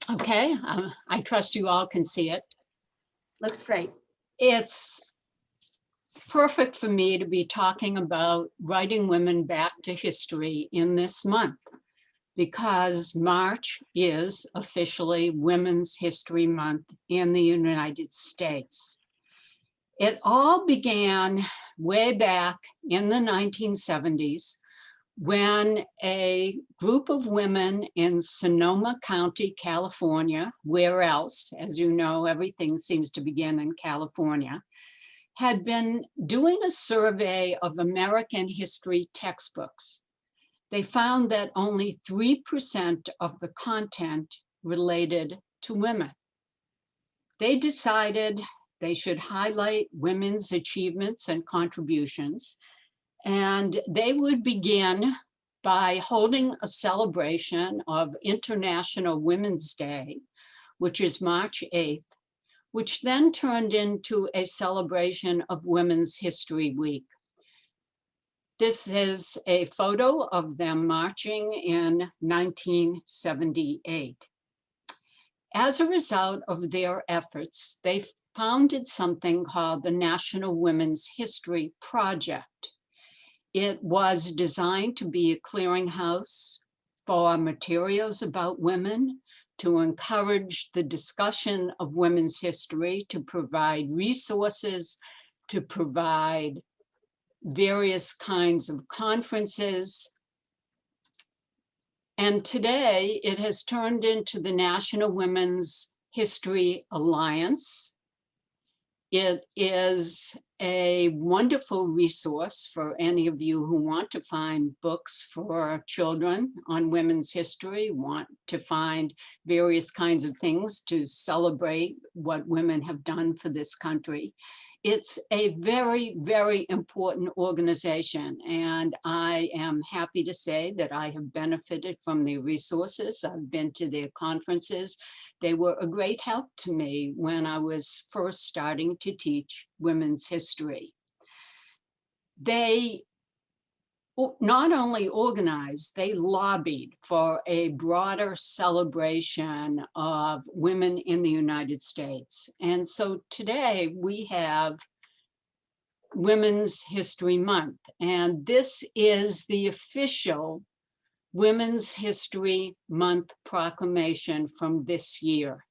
Okay, I trust you all can see it. Looks great. It's perfect for me to be talking about writing women back to history in this month, because March is officially Women's History Month in the United States. It all began way back in the 1970s when a group of women in Sonoma County, California, where else, as you know, everything seems to begin in California, had been doing a survey of American history textbooks. They found that only 3% of the content related to women. They decided they should highlight women's achievements and contributions, and they would begin by holding a celebration of International Women's Day, which is March 8th, which then turned into a celebration of Women's History Week. This is a photo of them marching in 1978. As a result of their efforts, they founded something called the National Women's History Project. It was designed to be a clearinghouse for materials about women, to encourage the discussion of women's history, to provide resources, to provide various kinds of conferences. And today it has turned into the National Women's History Alliance. It is a wonderful resource for any of you who want to find books for children on women's history, want to find various kinds of things to celebrate what women have done for this country. It's a very, very important organization, and I am happy to say that I have benefited from their resources. I've been to their conferences. They were a great help to me when I was first starting to teach women's history. They not only organized, they lobbied for a broader celebration of women in the United States. And so today we have Women's History Month, and this is the official Women's History Month proclamation from this year.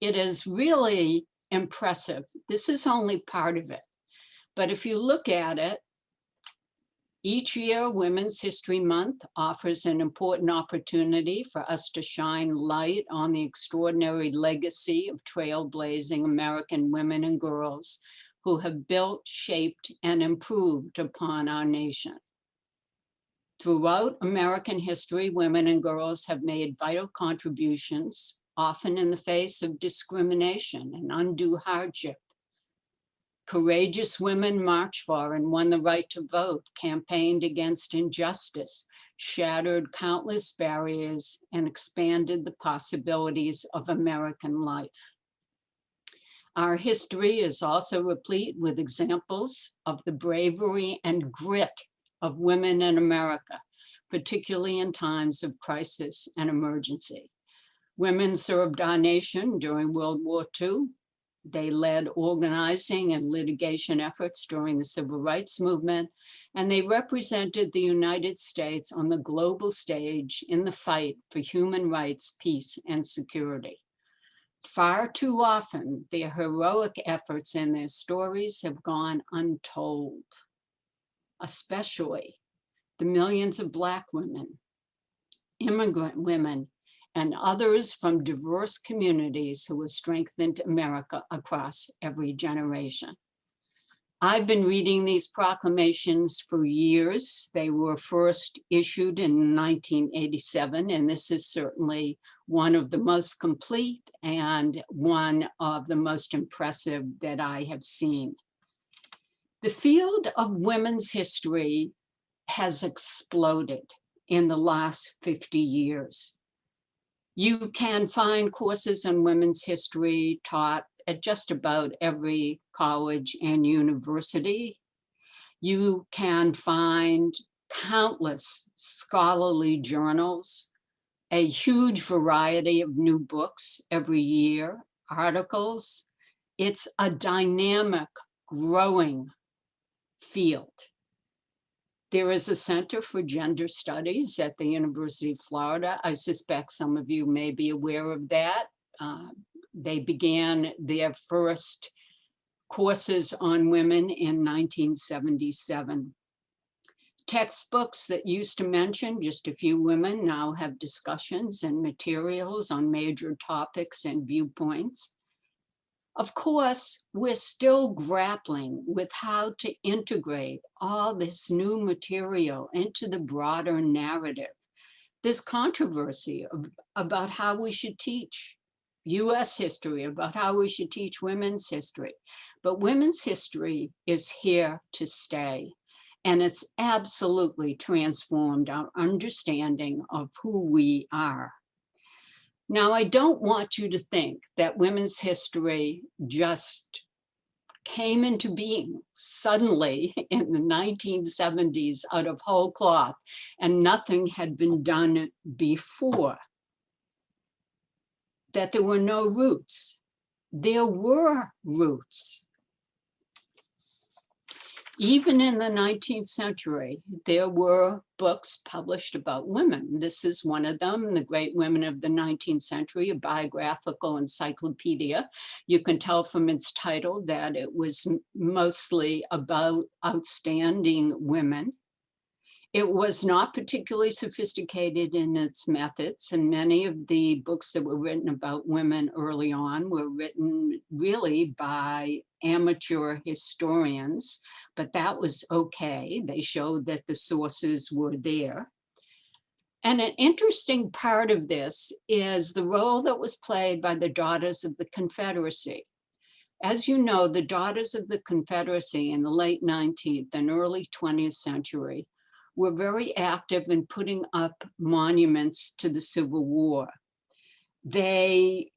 It is really impressive. This is only part of it, but if you look at it, each year, Women's History Month offers an important opportunity for us to shine light on the extraordinary legacy of trailblazing American women and girls who have built, shaped, and improved upon our nation. Throughout American history, women and girls have made vital contributions, often in the face of discrimination and undue hardship. Courageous women marched for and won the right to vote, campaigned against injustice, shattered countless barriers, and expanded the possibilities of American life. Our history is also replete with examples of the bravery and grit of women in America, particularly in times of crisis and emergency. Women served our nation during World War II. They led organizing and litigation efforts during the Civil Rights Movement, and they represented the United States on the global stage in the fight for human rights, peace, and security. Far too often, their heroic efforts and their stories have gone untold, especially the millions of Black women, immigrant women, and others from diverse communities who have strengthened America across every generation. I've been reading these proclamations for years. They were first issued in 1987, and this is certainly one of the most complete and one of the most impressive that I have seen. The field of women's history has exploded in the last 50 years. You can find courses on women's history taught at just about every college and university. You can find countless scholarly journals a huge variety of new books every year, articles. It's a dynamic, growing field. There is a Center for Gender Studies at the University of Florida. I suspect some of you may be aware of that. They began their first courses on women in 1977. Textbooks that used to mention just a few women now have discussions and materials on major topics and viewpoints. Of course, we're still grappling with how to integrate all this new material into the broader narrative. This controversy about how we should teach US history, about how we should teach women's history. But women's history is here to stay. And it's absolutely transformed our understanding of who we are. Now, I don't want you to think that women's history just came into being suddenly in the 1970s out of whole cloth and nothing had been done before, that there were no roots. There were roots. Even in the 19th century, there were books published about women. This is one of them, The Great Women of the 19th Century, a biographical encyclopedia. You can tell from its title that it was mostly about outstanding women. It was not particularly sophisticated in its methods, and many of the books that were written about women early on were written really by amateur historians, but that was okay. They showed that the sources were there. And an interesting part of this is the role that was played by the Daughters of the Confederacy. As you know, the Daughters of the Confederacy in the late 19th and early 20th century were very active in putting up monuments to the Civil War. They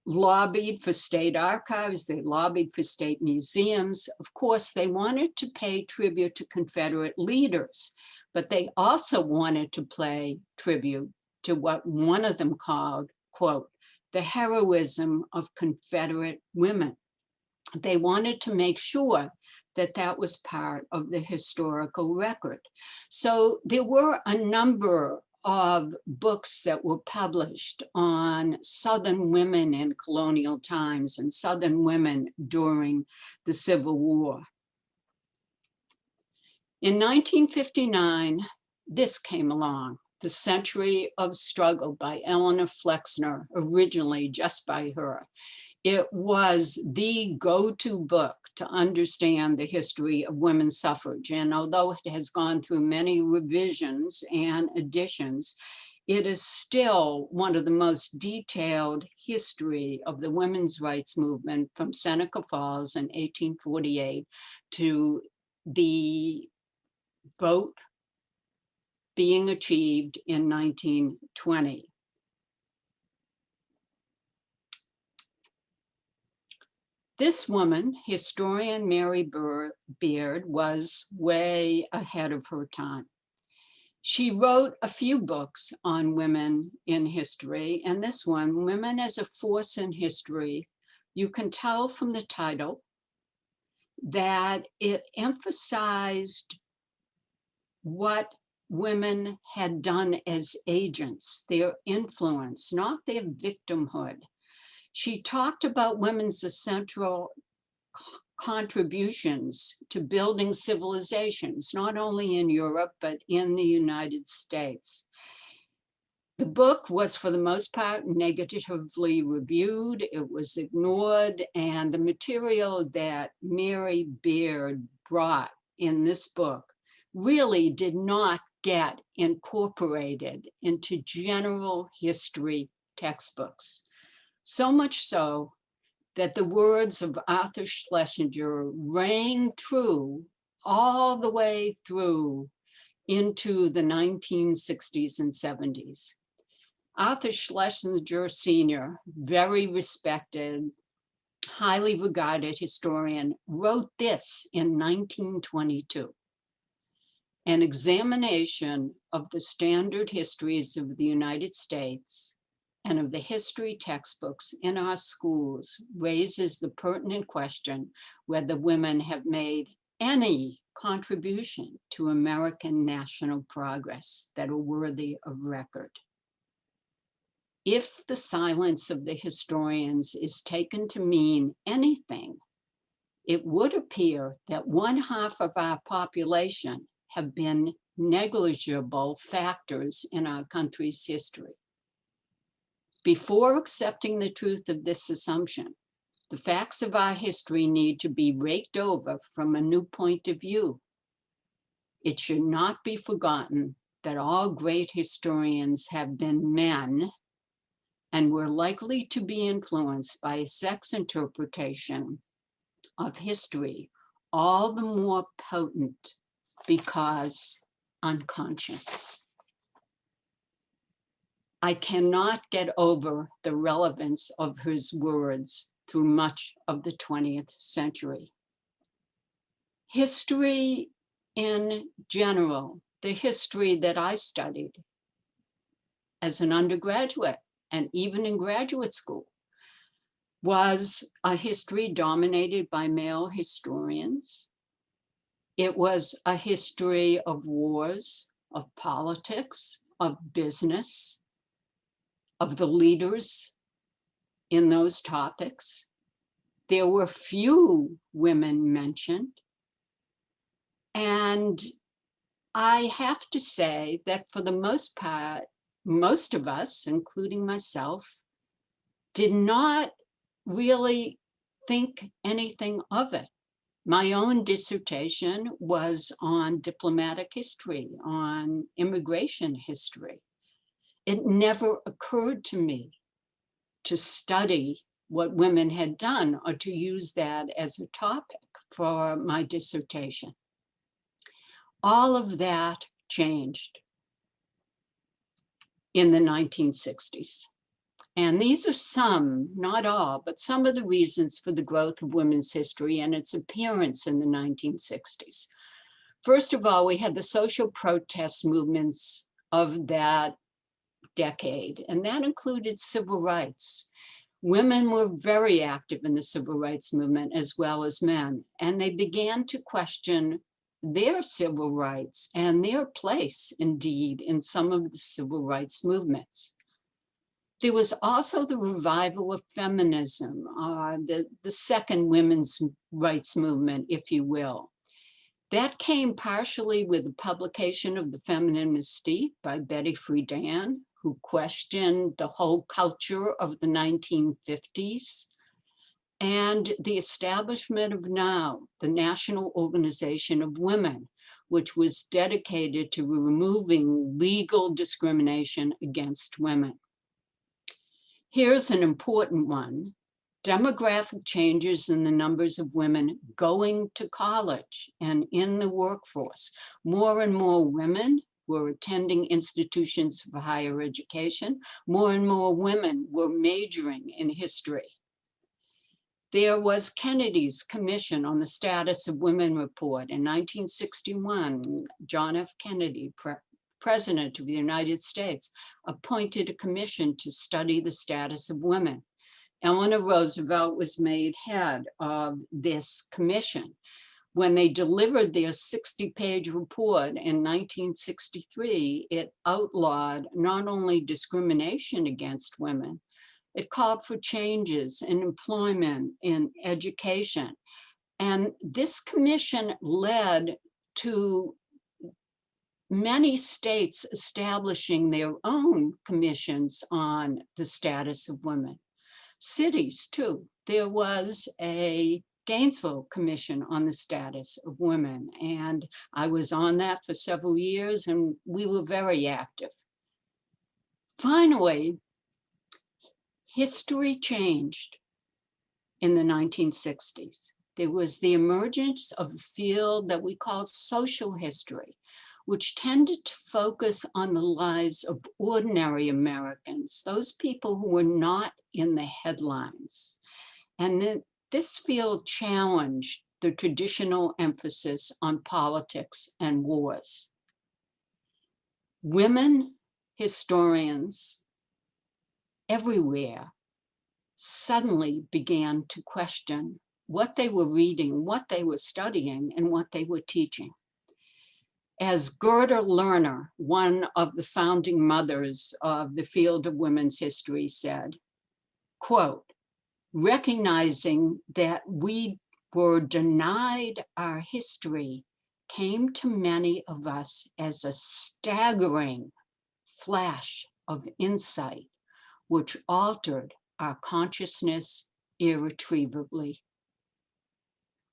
lobbied for state archives, they lobbied for state museums. Of course, they wanted to pay tribute to Confederate leaders, but they also wanted to pay tribute to what one of them called, quote, the heroism of Confederate women. They wanted to make sure that that was part of the historical record. So there were a number of books that were published on Southern women in colonial times and Southern women during the Civil War. In 1959, this came along, The Century of Struggle by Eleanor Flexner, originally just by her. It was the go-to book to understand the history of women's suffrage. And although it has gone through many revisions and additions, it is still one of the most detailed history of the women's rights movement from Seneca Falls in 1848 to the vote being achieved in 1920. This woman, historian Mary Beard, was way ahead of her time. She wrote a few books on women in history, and this one, Women as a Force in History, you can tell from the title that it emphasized what women had done as agents, their influence, not their victimhood. She talked about women's essential contributions to building civilizations, not only in Europe, but in the United States. The book was, for the most part, negatively reviewed. It was ignored, and the material that Mary Beard brought in this book really did not get incorporated into general history textbooks. So much so that the words of Arthur Schlesinger rang true all the way through into the 1960s and 70s. Arthur Schlesinger Sr., very respected, highly regarded historian, wrote this in 1922. An examination of the standard histories of the United States and of the history textbooks in our schools raises the pertinent question whether women have made any contribution to American national progress that are worthy of record. If the silence of the historians is taken to mean anything, it would appear that 1/2 of our population have been negligible factors in our country's history. Before accepting the truth of this assumption, the facts of our history need to be raked over from a new point of view. It should not be forgotten that all great historians have been men and were likely to be influenced by a sex interpretation of history, all the more potent because unconscious. I cannot get over the relevance of his words through much of the 20th century. History in general, the history that I studied as an undergraduate and even in graduate school, was a history dominated by male historians. It was a history of wars, of politics, of business, of the leaders in those topics. There were few women mentioned. And I have to say that for the most part, most of us, including myself, did not really think anything of it. My own dissertation was on diplomatic history, on immigration history. It never occurred to me to study what women had done or to use that as a topic for my dissertation. All of that changed in the 1960s. And these are some, not all, but some of the reasons for the growth of women's history and its appearance in the 1960s. First of all, we had the social protest movements of that decade, and that included civil rights. Women were very active in the civil rights movement as well as men, and they began to question their civil rights and their place, indeed, in some of the civil rights movements. There was also the revival of feminism, the second women's rights movement, if you will. That came partially with the publication of The Feminine Mystique by Betty Friedan, who questioned the whole culture of the 1950s, and the establishment of NOW, the National Organization of Women, which was dedicated to removing legal discrimination against women. Here's an important one: demographic changes in the numbers of women going to college and in the workforce. More and more women were attending institutions for higher education. More and more women were majoring in history. There was Kennedy's Commission on the Status of Women report in 1961. John F. Kennedy, President of the United States, appointed a commission to study the status of women. Eleanor Roosevelt was made head of this commission. When they delivered their 60-page report in 1963, it outlawed not only discrimination against women, it called for changes in employment, in education. And this commission led to many states establishing their own commissions on the status of women. Cities, too. There was a Gainesville Commission on the Status of Women, and I was on that for several years, and we were very active. Finally, history changed in the 1960s. There was the emergence of a field that we call social history, which tended to focus on the lives of ordinary Americans, those people who were not in the headlines. And then this field challenged the traditional emphasis on politics and wars. women historians everywhere suddenly began to question what they were reading, what they were studying, and what they were teaching. As Gerda Lerner, one of the founding mothers of the field of women's history, said, quote, recognizing that we were denied our history came to many of us as a staggering flash of insight, which altered our consciousness irretrievably.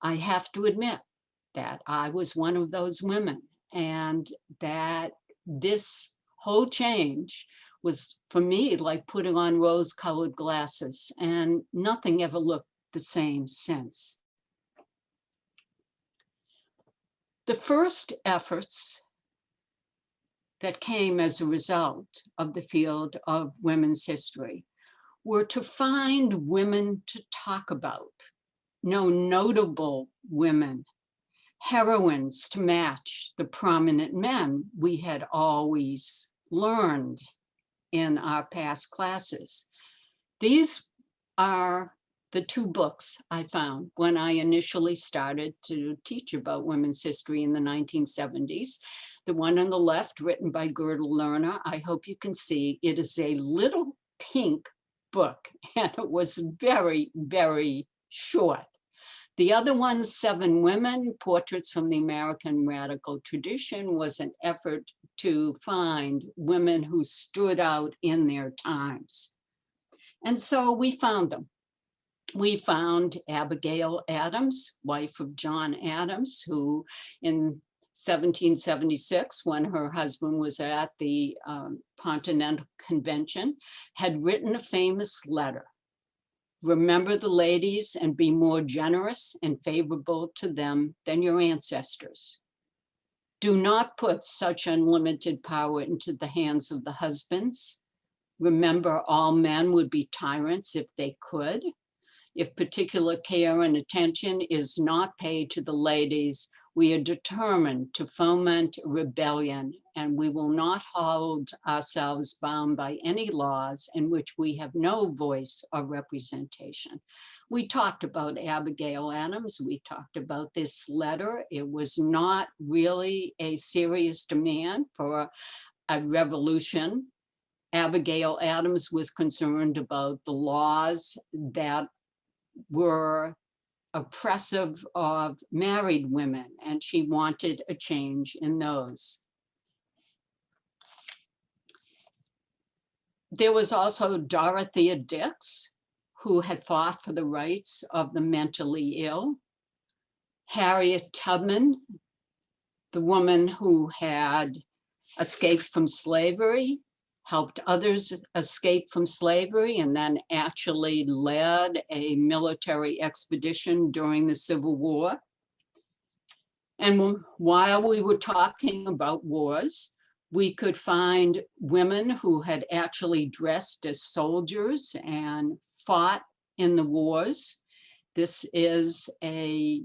I have to admit that I was one of those women, and that this whole change was, for me, like putting on rose-colored glasses, and nothing ever looked the same since. The first efforts that came as a result of the field of women's history were to find women to talk about, notable women, heroines to match the prominent men we had always learned in our past classes. These are the two books I found when I initially started to teach about women's history in the 1970s. The one on the left, written by Gerda Lerner, I hope you can see, it is a little pink book, and it was very, very short. The other one, Seven Women, Portraits from the American Radical Tradition, was an effort to find women who stood out in their times. And so we found them. We found Abigail Adams, wife of John Adams, who in 1776, when her husband was at the Continental Convention, had written a famous letter. Remember the ladies and be more generous and favorable to them than your ancestors. Do not put such unlimited power into the hands of the husbands. Remember, all men would be tyrants if they could. If particular care and attention is not paid to the ladies, we are determined to foment rebellion, and we will not hold ourselves bound by any laws in which we have no voice or representation. We talked about Abigail Adams. We talked about this letter. It was not really a serious demand for a revolution. Abigail Adams was concerned about the laws that were oppressive of married women, and she wanted a change in those. There was also Dorothea Dix, who had fought for the rights of the mentally ill. Harriet Tubman, the woman who had escaped from slavery, helped others escape from slavery, and then actually led a military expedition during the Civil War. And while we were talking about wars, we could find women who had actually dressed as soldiers and fought in the wars. This is a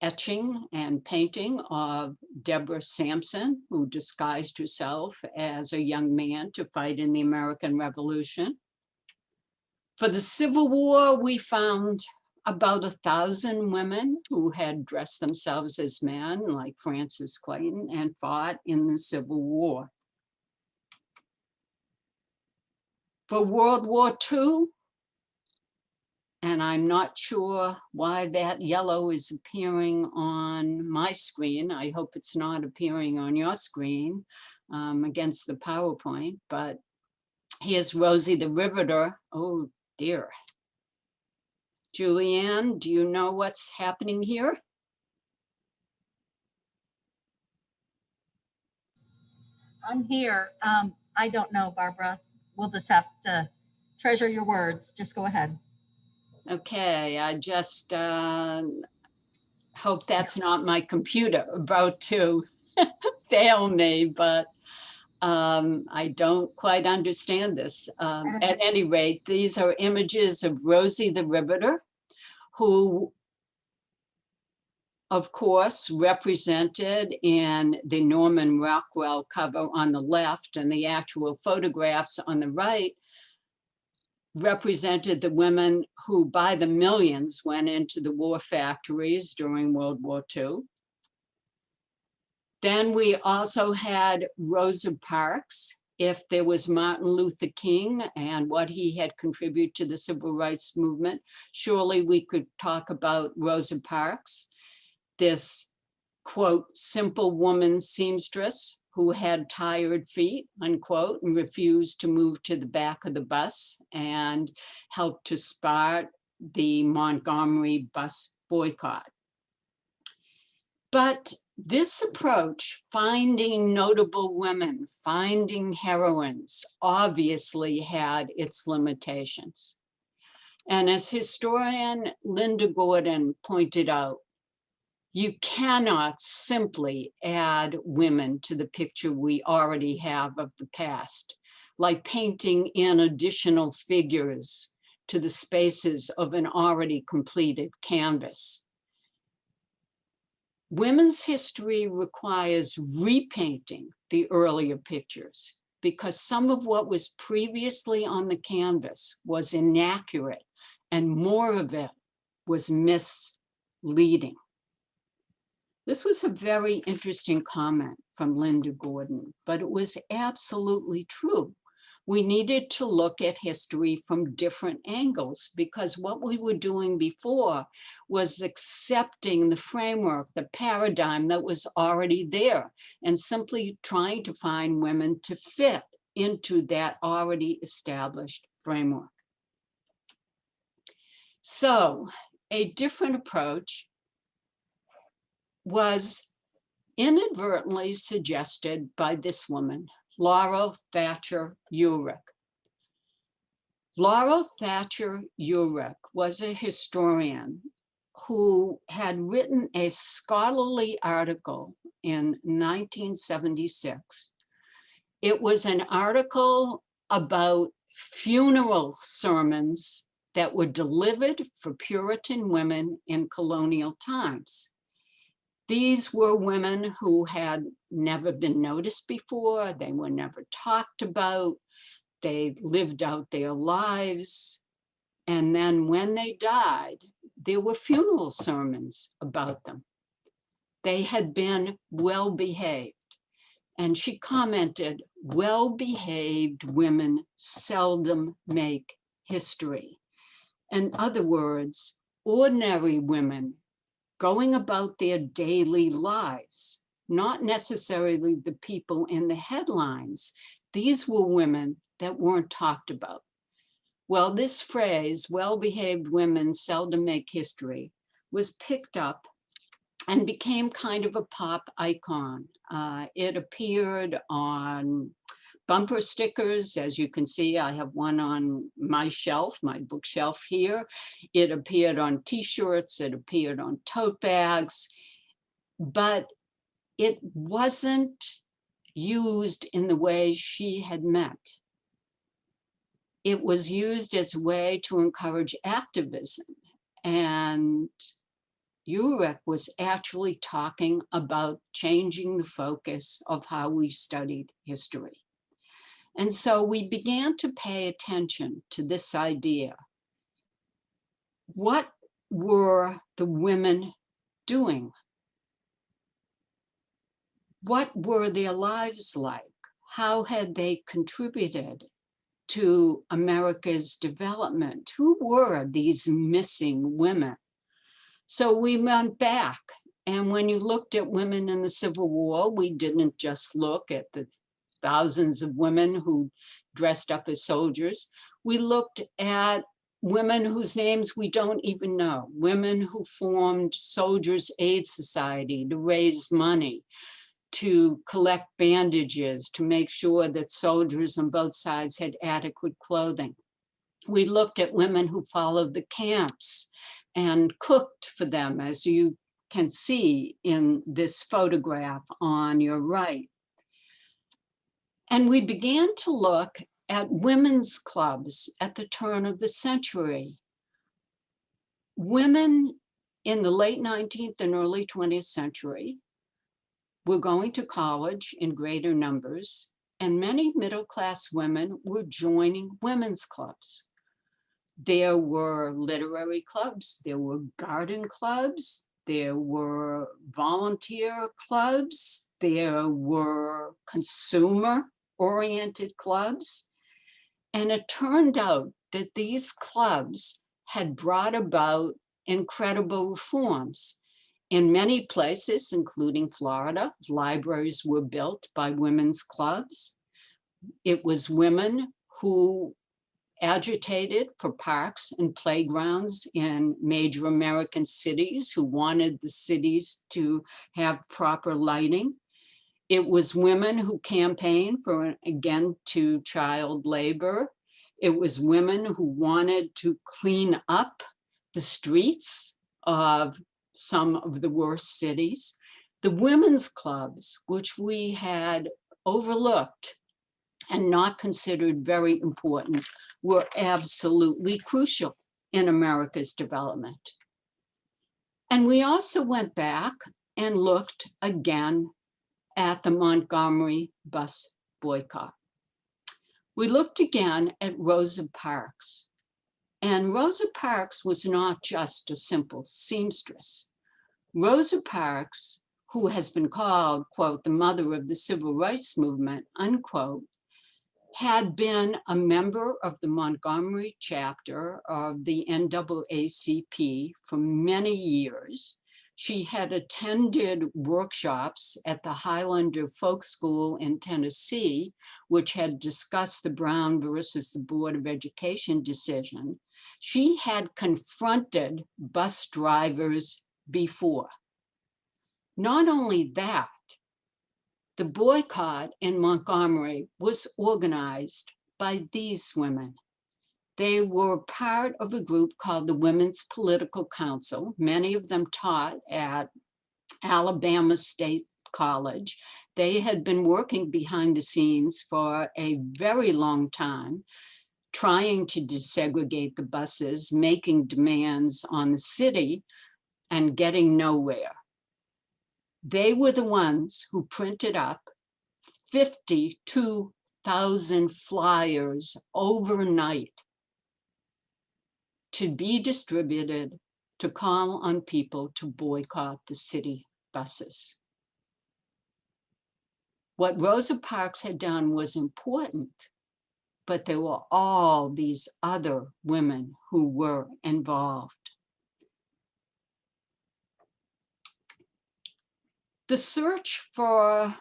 etching and painting of Deborah Sampson, who disguised herself as a young man to fight in the American Revolution. For the Civil War, we found about 1,000 women who had dressed themselves as men, like Frances Clayton, and fought in the Civil War. For World War II, and I'm not sure why that yellow is appearing on my screen. I hope it's not appearing on your screen against the PowerPoint, but here's Rosie the Riveter. Oh dear. Julianne, do you know what's happening here? I'm here. I don't know, Barbara. We'll just have to treasure your words. Just go ahead. Okay, I just hope that's not my computer about to fail me, but I don't quite understand this. At any rate, these are images of Rosie the Riveter, who of course, represented in the Norman Rockwell cover on the left and the actual photographs on the right, represented the women who by the millions went into the war factories during World War II. Then we also had Rosa Parks. If there was Martin Luther King and what he had contributed to the civil rights movement, surely we could talk about Rosa Parks, this, quote, simple woman seamstress who had tired feet, unquote, and refused to move to the back of the bus and helped to start the Montgomery bus boycott. But this approach, finding notable women, finding heroines, obviously had its limitations. And as historian Linda Gordon pointed out, you cannot simply add women to the picture we already have of the past, like painting in additional figures to the spaces of an already completed canvas. Women's history requires repainting the earlier pictures because some of what was previously on the canvas was inaccurate and more of it was misleading. This was a very interesting comment from Linda Gordon, but it was absolutely true. We needed to look at history from different angles because what we were doing before was accepting the framework, the paradigm that was already there, and simply trying to find women to fit into that already established framework. So a different approach was inadvertently suggested by this woman, Laura Thatcher Urich. Laura Thatcher Urich was a historian who had written a scholarly article in 1976. It was an article about funeral sermons that were delivered for Puritan women in colonial times. These were women who had never been noticed before. They were never talked about. They lived out their lives. And then when they died, there were funeral sermons about them. They had been well-behaved. And she commented, well-behaved women seldom make history. In other words, ordinary women going about their daily lives, not necessarily the people in the headlines. These were women that weren't talked about. Well, this phrase, well-behaved women seldom make history, was picked up and became kind of a pop icon. It appeared on bumper stickers. As you can see, I have one on my shelf, my bookshelf here. It appeared on t-shirts, it appeared on tote bags, but it wasn't used in the way she had meant. It was used as a way to encourage activism. And Urich was actually talking about changing the focus of how we studied history. And so we began to pay attention to this idea. What were the women doing? What were their lives like? How had they contributed to America's development? Who were these missing women? So we went back, and when you looked at women in the Civil War, we didn't just look at the thousands of women who dressed up as soldiers. We looked at women whose names we don't even know, women who formed Soldiers' Aid Society to raise money, to collect bandages, to make sure that soldiers on both sides had adequate clothing. We looked at women who followed the camps and cooked for them, as you can see in this photograph on your right. And we began to look at women's clubs at the turn of the century. Women in the late 19th and early 20th century, were going to college in greater numbers, and many middle-class women were joining women's clubs. There were literary clubs, there were garden clubs, there were volunteer clubs, there were consumer-oriented clubs. And it turned out that these clubs had brought about incredible reforms. In many places, including Florida, libraries were built by women's clubs. It was women who agitated for parks and playgrounds in major American cities, who wanted the cities to have proper lighting. It was women who campaigned for, again, to child labor. It was women who wanted to clean up the streets of some of the worst cities. The women's clubs, which we had overlooked and not considered very important, were absolutely crucial in America's development. And we also went back and looked again at the Montgomery bus boycott. We looked again at Rosa Parks. And Rosa Parks was not just a simple seamstress. Rosa Parks, who has been called, quote, the mother of the civil rights movement, unquote, had been a member of the Montgomery chapter of the NAACP for many years. She had attended workshops at the Highlander Folk School in Tennessee, which had discussed the Brown versus the Board of Education decision. She had confronted bus drivers before. Not only that, the boycott in Montgomery was organized by these women. They were part of a group called the Women's Political Council. Many of them taught at Alabama State College. They had been working behind the scenes for a very long time, trying to desegregate the buses, making demands on the city, and getting nowhere. They were the ones who printed up 52,000 flyers overnight to be distributed to call on people to boycott the city buses. What Rosa Parks had done was important, but there were all these other women who were involved. The search for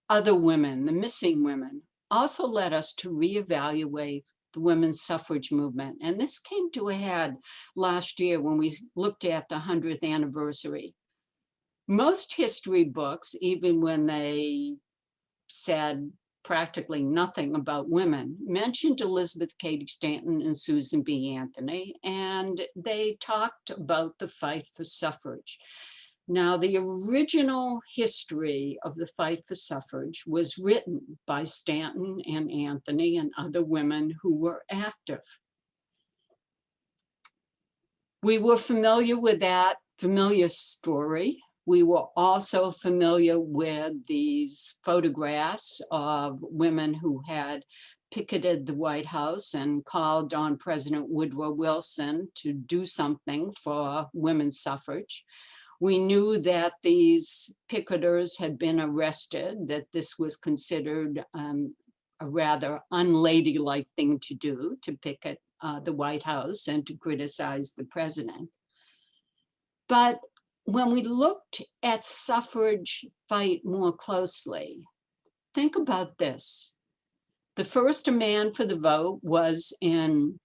other women, the missing women, also led us to reevaluate the women's suffrage movement. And this came to a head last year when we looked at the 100th anniversary. Most history books, even when they said practically nothing about women, mentioned Elizabeth Cady Stanton and Susan B. Anthony, and they talked about the fight for suffrage. Now, the original history of the fight for suffrage was written by Stanton and Anthony and other women who were active. We were familiar with that familiar story. We were also familiar with these photographs of women who had picketed the White House and called on President Woodrow Wilson to do something for women's suffrage. We knew that these picketers had been arrested, that this was considered a rather unladylike thing to do, to picket the White House and to criticize the president. But when we looked at suffrage fight more closely, think about this. The first demand for the vote was in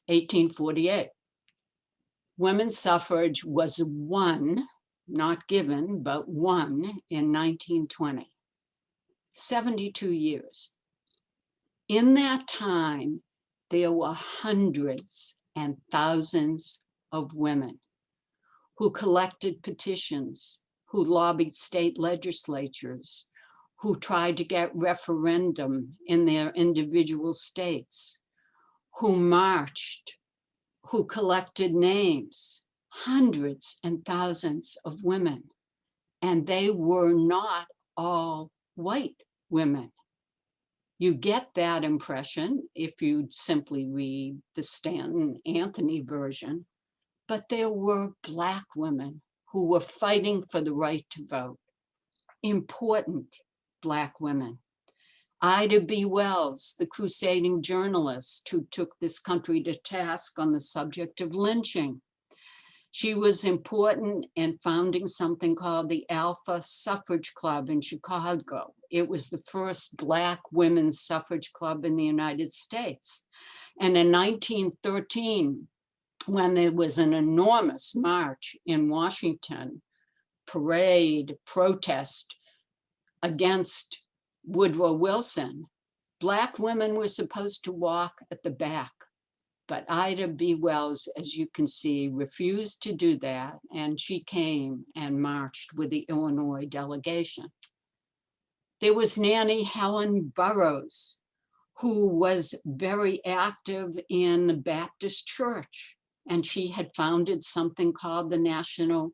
1848. Women's suffrage was won, not given, but won in 1920. 72 years. In that time, there were hundreds and thousands of women who collected petitions, who lobbied state legislatures, who tried to get referendum in their individual states, who marched, who collected names, hundreds and thousands of women, and they were not all white women. You get that impression if you simply read the Stanton Anthony version, but there were Black women who were fighting for the right to vote, important Black women. Ida B. Wells, the crusading journalist who took this country to task on the subject of lynching. She was important in founding something called the Alpha Suffrage Club in Chicago. It was the first Black women's suffrage club in the United States. And in 1913, when there was an enormous march in Washington, parade, protest against Woodrow Wilson, Black women were supposed to walk at the back. But Ida B. Wells, as you can see, refused to do that, and she came and marched with the Illinois delegation. There was Nanny Helen Burroughs, who was very active in the Baptist Church, and she had founded something called the National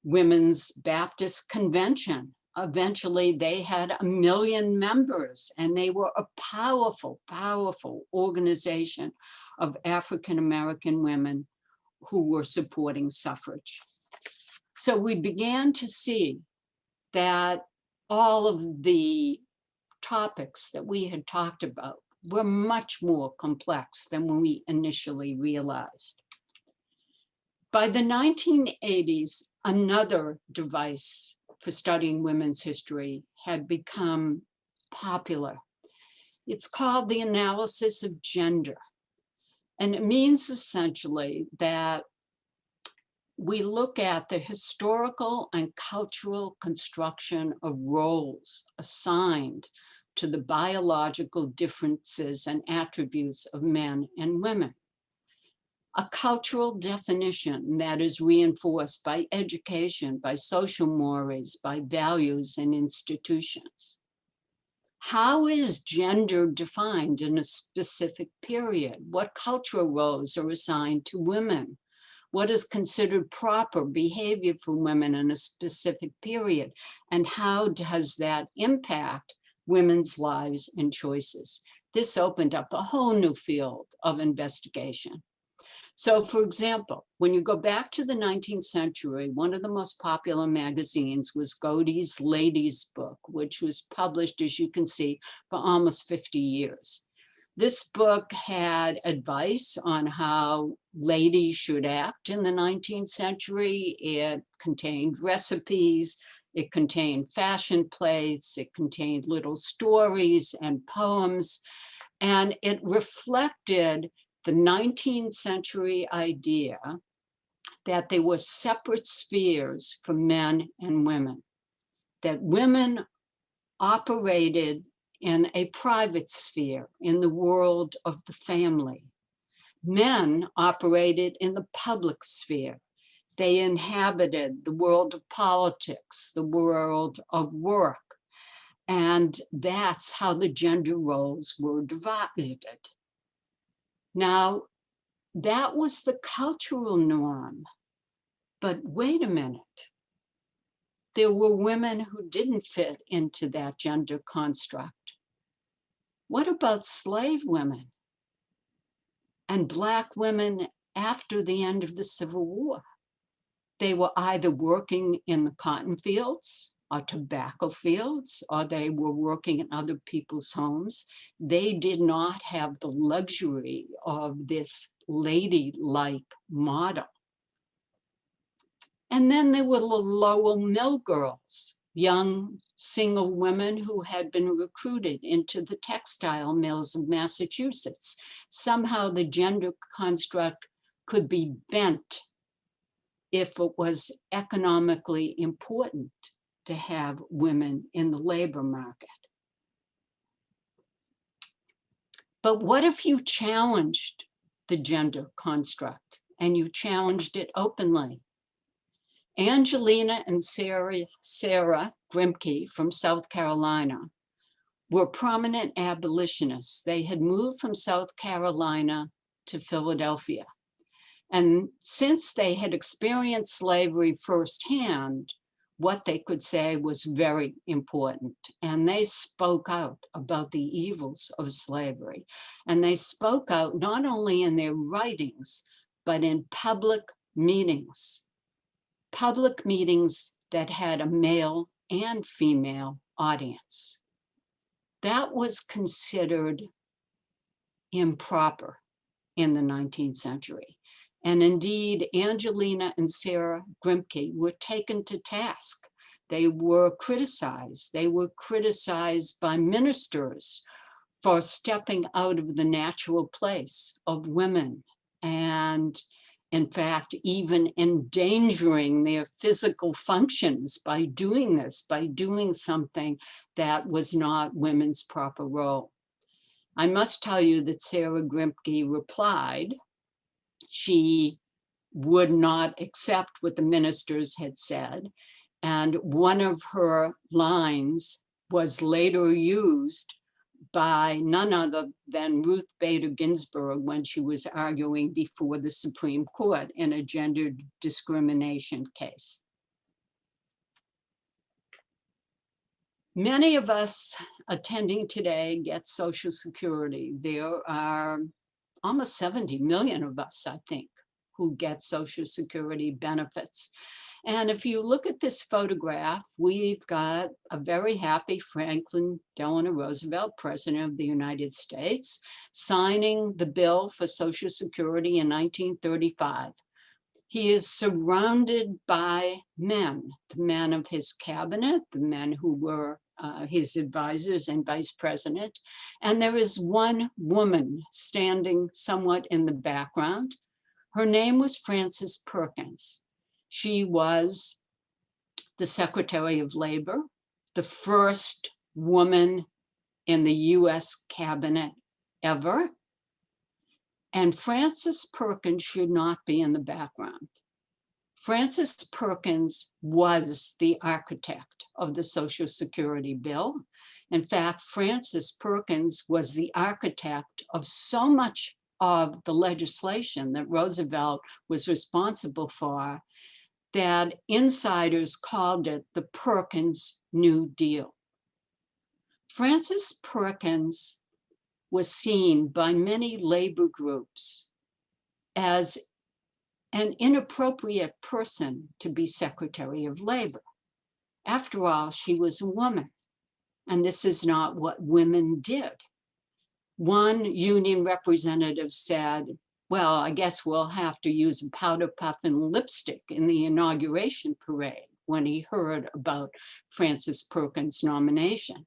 Women's Baptist Convention. Eventually, they had 1 million members, and they were a powerful, powerful organization of African-American women who were supporting suffrage. So we began to see that all of the topics that we had talked about were much more complex than we initially realized. By the 1980s, another device for studying women's history had become popular. It's called the analysis of gender. And it means essentially that we look at the historical and cultural construction of roles assigned to the biological differences and attributes of men and women. A cultural definition that is reinforced by education, by social mores, by values and institutions. How is gender defined in a specific period? What cultural roles are assigned to women? What is considered proper behavior for women in a specific period? And how does that impact women's lives and choices? This opened up a whole new field of investigation. So, for example, when you go back to the 19th century, one of the most popular magazines was Godey's Ladies' Book, which was published, as you can see, for almost 50 years. This book had advice on how ladies should act in the 19th century. It contained recipes, it contained fashion plates, it contained little stories and poems, and it reflected the 19th century idea that there were separate spheres for men and women, that women operated in a private sphere, in the world of the family. Men operated in the public sphere. They inhabited the world of politics, the world of work, and that's how the gender roles were divided. Now, that was the cultural norm, but wait a minute. There were women who didn't fit into that gender construct. What about slave women and Black women after the end of the Civil War? They were either working in the cotton fields or tobacco fields, or they were working in other people's homes. They did not have the luxury of this ladylike model. And then there were the Lowell Mill girls, young single women who had been recruited into the textile mills of Massachusetts. Somehow the gender construct could be bent if it was economically important to have women in the labor market. But what if you challenged the gender construct and you challenged it openly? Angelina and Sarah Grimke from South Carolina were prominent abolitionists. They had moved from South Carolina to Philadelphia. And since they had experienced slavery firsthand, what they could say was very important. And they spoke out about the evils of slavery. And they spoke out not only in their writings, but in public meetings that had a male and female audience. That was considered improper in the 19th century. And indeed, Angelina and Sarah Grimke were taken to task. They were criticized. They were criticized by ministers for stepping out of the natural place of women, and in fact, even endangering their physical functions by doing this, by doing something that was not women's proper role. I must tell you that Sarah Grimke replied. She would not accept what the ministers had said. And one of her lines was later used by none other than Ruth Bader Ginsburg when she was arguing before the Supreme Court in a gender discrimination case. Many of us attending today get Social Security. There are almost 70 million of us, I think, who get Social Security benefits. And if you look at this photograph, we've got a very happy Franklin Delano Roosevelt, President of the United States, signing the bill for Social Security in 1935. He is surrounded by men, the men of his cabinet, the men who were his advisors and vice president. And there is one woman standing somewhat in the background. Her name was Frances Perkins. She was the Secretary of Labor, the first woman in the US cabinet ever. And Frances Perkins should not be in the background. Frances Perkins was the architect of the Social Security bill. In fact, Frances Perkins was the architect of so much of the legislation that Roosevelt was responsible for that insiders called it the Perkins New Deal. Frances Perkins was seen by many labor groups as an inappropriate person to be Secretary of Labor. After all, she was a woman, and this is not what women did. One union representative said, well, I guess we'll have to use a powder puff and lipstick in the inauguration parade when he heard about Frances Perkins' nomination.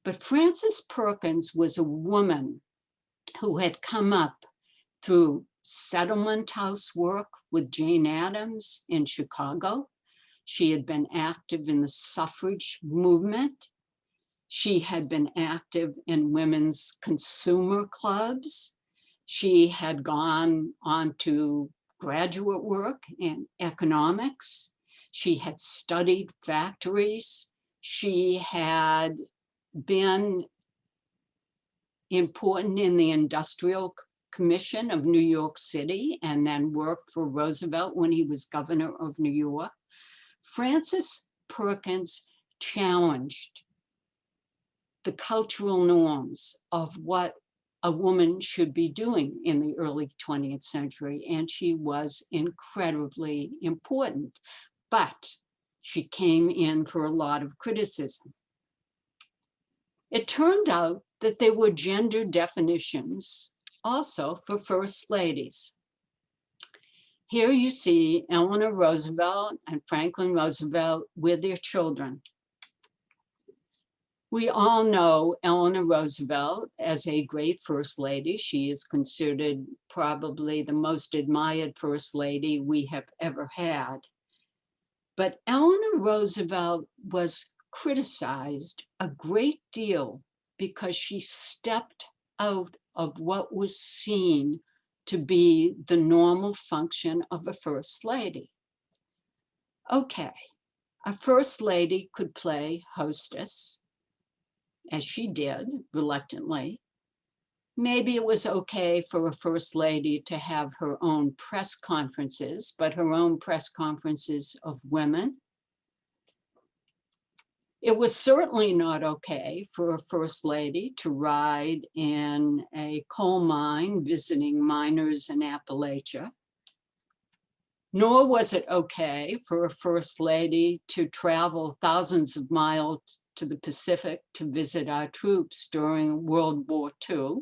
But Frances Perkins was a woman who had come up through settlement house work with Jane Addams in Chicago. She had been active in the suffrage movement. She had been active in women's consumer clubs. She had gone on to graduate work in economics. She had studied factories. She had been important in the Industrial Commission of New York City and then worked for Roosevelt when he was governor of New York. Frances Perkins challenged the cultural norms of what a woman should be doing in the early 20th century, and she was incredibly important, but she came in for a lot of criticism. It turned out that there were gender definitions also for first ladies. Here you see Eleanor Roosevelt and Franklin Roosevelt with their children. We all know Eleanor Roosevelt as a great first lady. She is considered probably the most admired first lady we have ever had. But Eleanor Roosevelt was criticized a great deal because she stepped out of what was seen to be the normal function of a first lady. Okay, a first lady could play hostess, as she did reluctantly, Maybe it was okay for a first lady to have her own press conferences, but her own press conferences of women. It was certainly not okay for a first lady to ride in a coal mine visiting miners in Appalachia. Nor was it okay for a first lady to travel thousands of miles to the Pacific to visit our troops during World War II.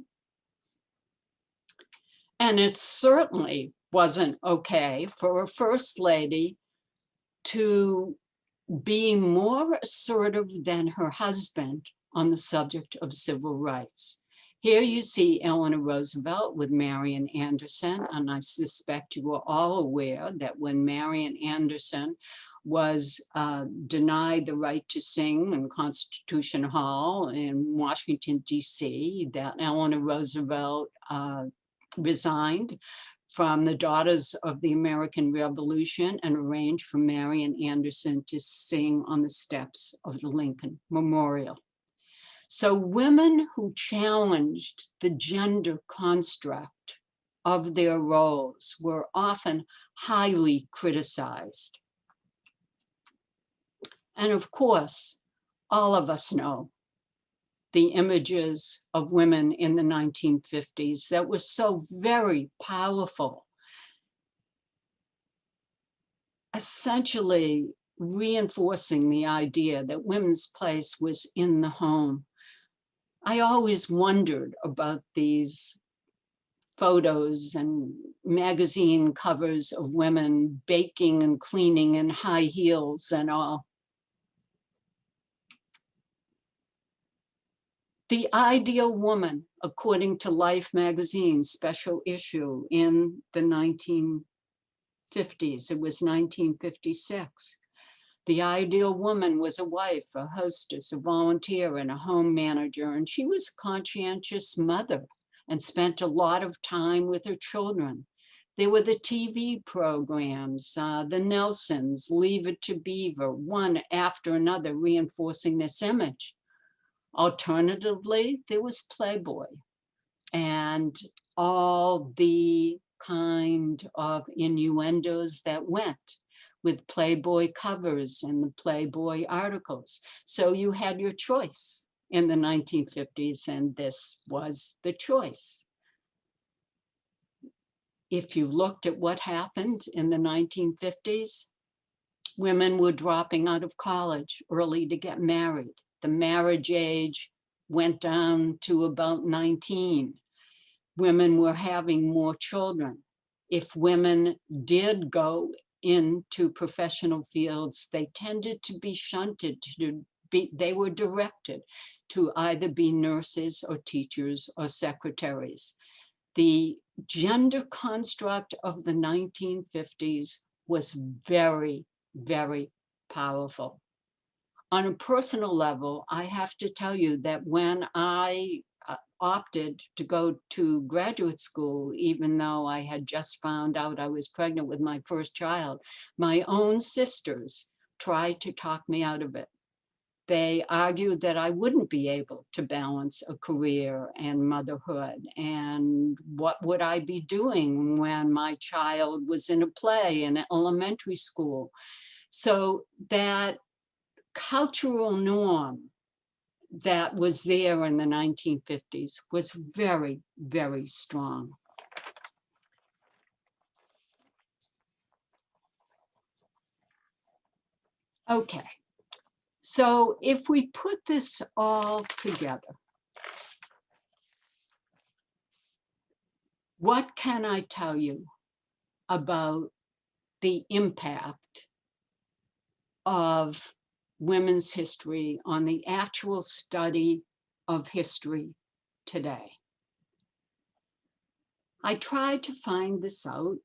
And it certainly wasn't okay for a first lady to be more assertive than her husband on the subject of civil rights. Here you see Eleanor Roosevelt with Marian Anderson, and I suspect you are all aware that when Marian Anderson was denied the right to sing in Constitution Hall in Washington, D.C., that Eleanor Roosevelt resigned from the Daughters of the American Revolution and arranged for Marian Anderson to sing on the steps of the Lincoln Memorial. So women who challenged the gender construct of their roles were often highly criticized. And of course, all of us know the images of women in the 1950s that were so very powerful, essentially reinforcing the idea that women's place was in the home. I always wondered about these photos and magazine covers of women baking and cleaning in high heels and all. The Ideal Woman, according to Life magazine's special issue in the 1950s, it was 1956. The ideal woman was a wife, a hostess, a volunteer, and a home manager, and she was a conscientious mother and spent a lot of time with her children. There were the TV programs, the Nelsons, Leave It to Beaver, one after another reinforcing this image. Alternatively, there was Playboy and all the kind of innuendos that went with Playboy covers and the Playboy articles. So you had your choice in the 1950s, and this was the choice. If you looked at what happened in the 1950s, women were dropping out of college early to get married. The marriage age went down to about 19. Women were having more children. If women did go into professional fields, they tended to be shunted to be, they were directed to either be nurses or teachers or secretaries. The gender construct of the 1950s was very, very powerful. On a personal level, I have to tell you that when I opted to go to graduate school, even though I had just found out I was pregnant with my first child, my own sisters tried to talk me out of it. They argued that I wouldn't be able to balance a career and motherhood. And what would I be doing when my child was in a play in elementary school? So that cultural norm that was there in the 1950s was very, very strong. Okay, so if we put this all together, what can I tell you about the impact of women's history on the actual study of history today? I tried to find this out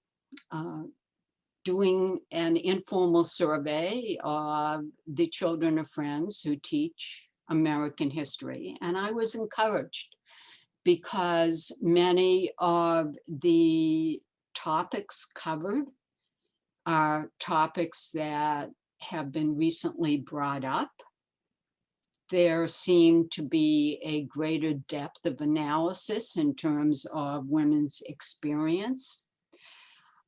doing an informal survey of the children of friends who teach American history, and I was encouraged because many of the topics covered are topics that have been recently brought up there seemed to be a greater depth of analysis in terms of women's experience.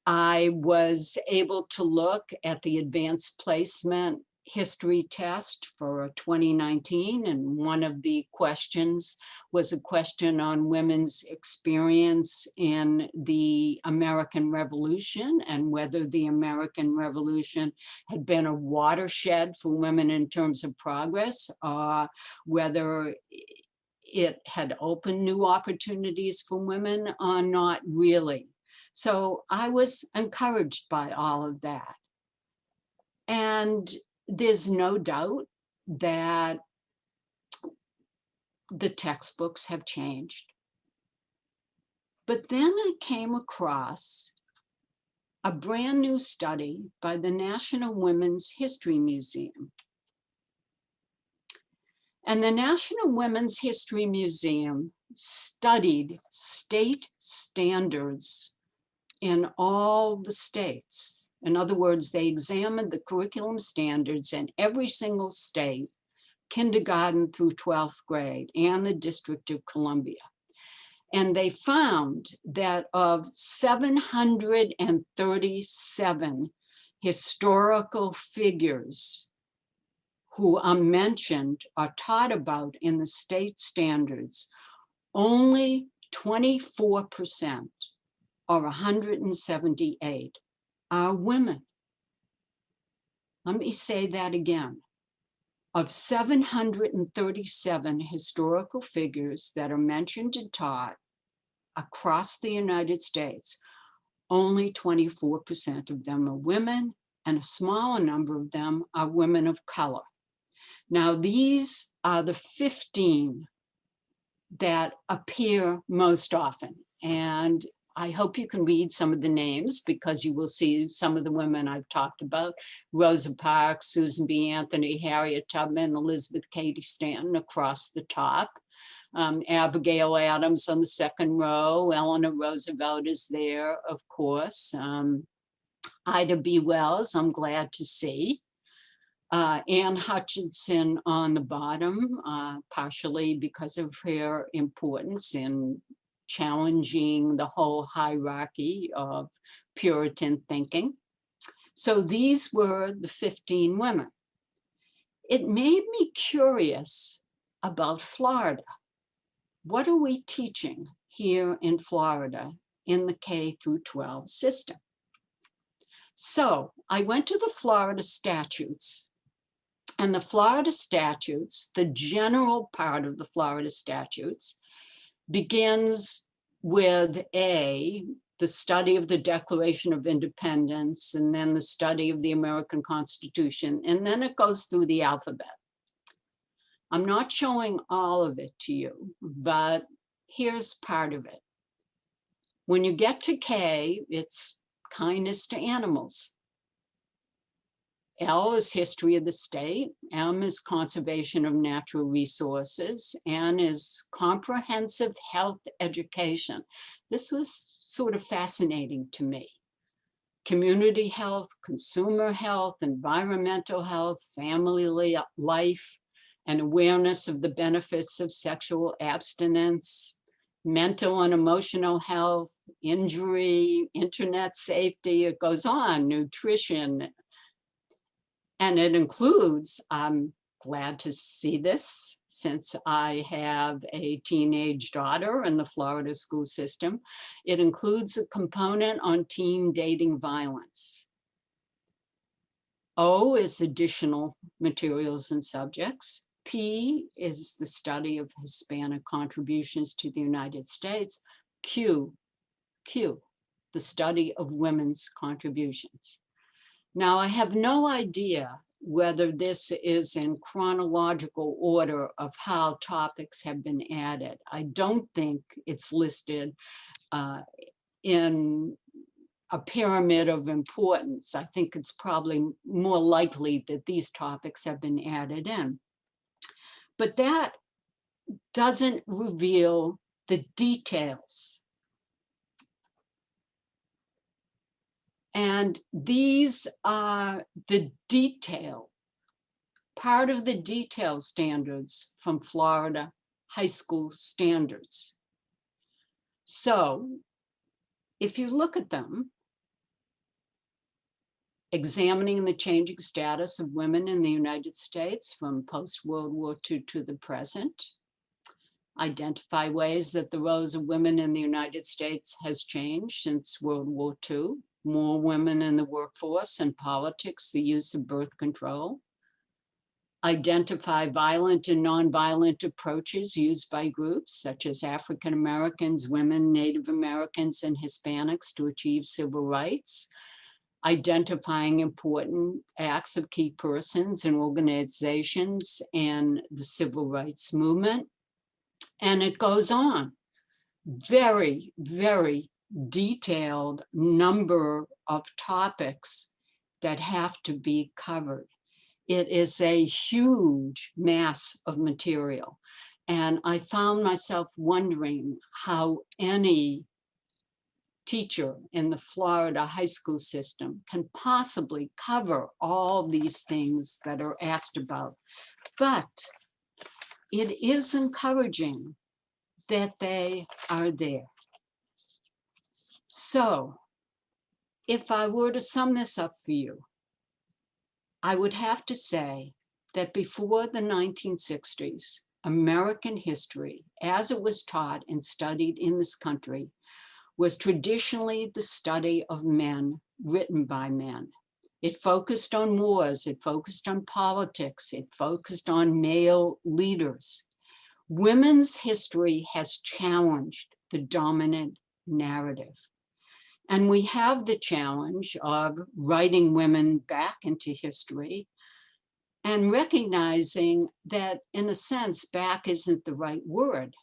I was able to look at the advanced placement history test for 2019, and one of the questions was a question on women's experience in the American Revolution and whether the American Revolution had been a watershed for women in terms of progress, whether it had opened new opportunities for women or not really. So I was encouraged by all of that. And there's no doubt that the textbooks have changed. But then I came across a brand new study by the National Women's History Museum. And the National Women's History Museum studied state standards in all the states. In other words, they examined the curriculum standards in every single state, kindergarten through 12th grade, and the District of Columbia. And they found that of 737 historical figures who are mentioned or taught about in the state standards, only 24%, or 178, are women. Let me say that again. Of 737 historical figures that are mentioned and taught across the United States, only 24% of them are women, and a smaller number of them are women of color. Now, these are the 15 that appear most often. And I hope you can read some of the names because you will see some of the women I've talked about: Rosa Parks, Susan B. Anthony, Harriet Tubman, Elizabeth Cady Stanton across the top. Abigail Adams on the second row. Eleanor Roosevelt is there, of course. Ida B. Wells, I'm glad to see. Anne Hutchinson on the bottom, partially because of her importance in challenging the whole hierarchy of Puritan thinking. So these were the 15 women. It made me curious about Florida. What are we teaching here in Florida in the K through 12 system? So I went to the Florida statutes, and the Florida statutes, the general part of the Florida statutes, begins with the study of the Declaration of Independence, and then the study of the American Constitution, and then it goes through the alphabet. I'm not showing all of it to you, but here's part of it. When you get to K, it's kindness to animals. L is history of the state, M is conservation of natural resources, N is comprehensive health education. This was sort of fascinating to me. Community health, consumer health, environmental health, family life, and awareness of the benefits of sexual abstinence, mental and emotional health, injury, internet safety, it goes on, nutrition. And it includes, I'm glad to see this since I have a teenage daughter in the Florida school system, it includes a component on teen dating violence. O is additional materials and subjects. P is the study of Hispanic contributions to the United States. Q, the study of women's contributions. Now, I have no idea whether this is in chronological order of how topics have been added. I don't think it's listed in a pyramid of importance. I think it's probably more likely that these topics have been added in. But that doesn't reveal the details. And these are the detail part of the detail standards from Florida high school standards. So if you look at them, examining the changing status of women in the United States from post-World War II to the present, identify ways that the roles of women in the United States has changed since World War II, more women in the workforce and politics, the use of birth control, identify violent and nonviolent approaches used by groups such as African Americans, women, Native Americans, and Hispanics to achieve civil rights, identifying important acts of key persons and organizations and the civil rights movement. And it goes on. Very, very detailed number of topics that have to be covered. It is a huge mass of material. And I found myself wondering how any teacher in the Florida high school system can possibly cover all these things that are asked about. But it is encouraging that they are there. So if I were to sum this up for you, I would have to say that before the 1960s, American history, as it was taught and studied in this country, was traditionally the study of men written by men. It focused on wars, it focused on politics, it focused on male leaders. Women's history has challenged the dominant narrative. And we have the challenge of writing women back into history and recognizing that, in a sense, back isn't the right word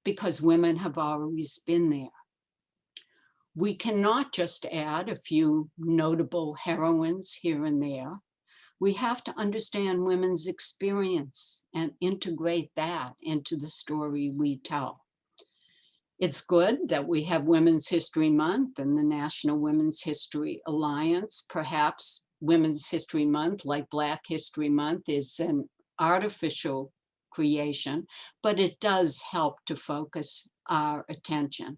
because women have always been there. We cannot just add a few notable heroines here and there. We have to understand women's experience and integrate that into the story we tell. It's good that we have Women's History Month and the National Women's History Alliance. Perhaps Women's History Month, like Black History Month, is an artificial creation, but it does help to focus our attention.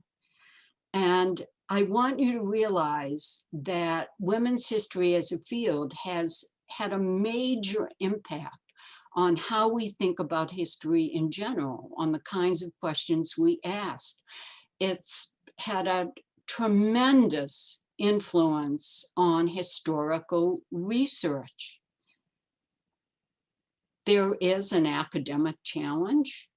And I want you to realize that women's history as a field has had a major impact on how we think about history in general, on the kinds of questions we ask. It's had a tremendous influence on historical research. There is an academic challenge.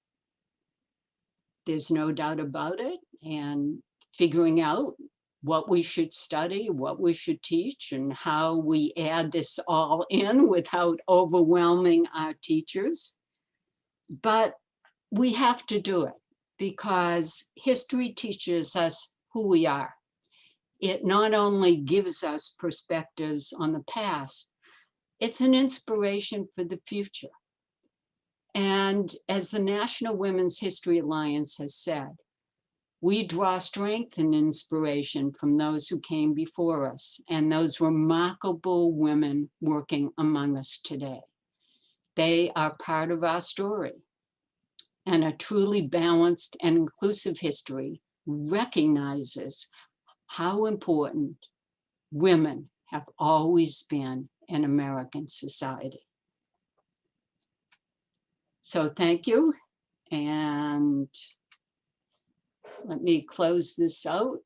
There's no doubt about it. And figuring out what we should study, what we should teach, and how we add this all in without overwhelming our teachers. But we have to do it because history teaches us who we are. It not only gives us perspectives on the past, it's an inspiration for the future. And as the National Women's History Alliance has said, we draw strength and inspiration from those who came before us and those remarkable women working among us today. They are part of our story. And a truly balanced and inclusive history recognizes how important women have always been in American society. So thank you. And let me close this out.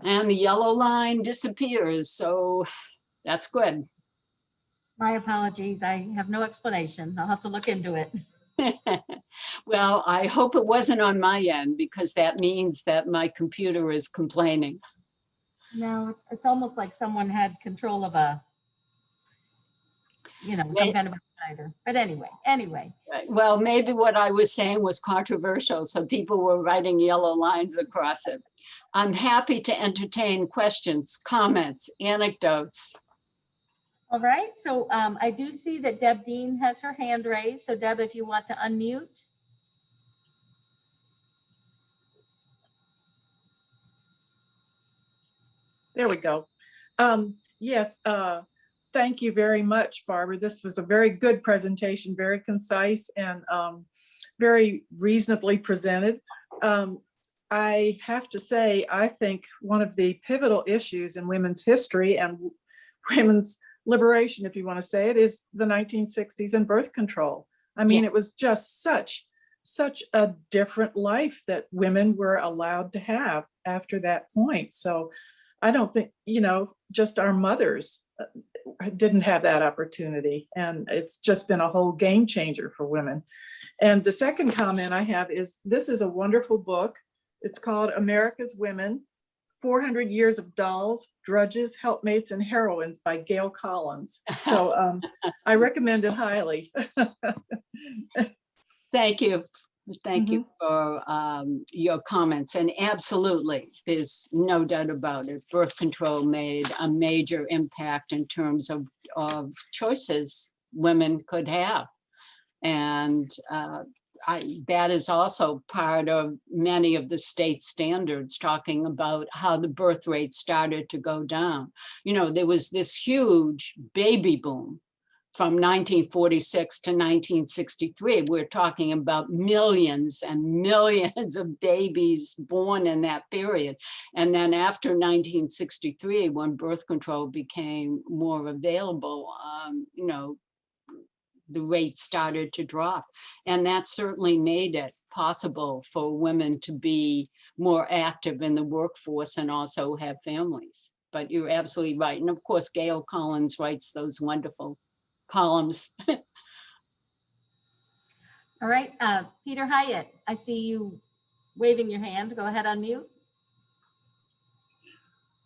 And the yellow line disappears, so that's good. My apologies. I have no explanation. I'll have to look into it. Well, I hope it wasn't on my end because that means that my computer is complaining. No, it's almost like someone had control of a, some kind of a schneider. But anyway. Right. Well, maybe what I was saying was controversial, so people were writing yellow lines across it. I'm happy to entertain questions, comments, anecdotes. All right, so I do see that Deb Dean has her hand raised. So Deb, if you want to unmute. There we go. Yes, thank you very much, Barbara. This was a very good presentation, very concise and very reasonably presented. I have to say, I think one of the pivotal issues in women's history and women's liberation, if you want to say it, is the 1960s and birth control. I mean, it was just such a different life that women were allowed to have after that point. So I don't think, just our mothers didn't have that opportunity. And it's just been a whole game changer for women. And the second comment I have is, this is a wonderful book. It's called America's Women, 400 Years of Dolls, Drudges, Helpmates, and Heroines by Gail Collins. So I recommend it highly. Thank you. Thank you for your comments. And absolutely, there's no doubt about it. Birth control made a major impact in terms of choices women could have. And that is also part of many of the state standards talking about how the birth rate started to go down. There was this huge baby boom from 1946 to 1963. We're talking about millions and millions of babies born in that period. And then after 1963, when birth control became more available, the rate started to drop. And that certainly made it possible for women to be more active in the workforce and also have families. But you're absolutely right. And of course, Gail Collins writes those wonderful columns. All right, Peter Hyatt, I see you waving your hand. Go ahead, unmute.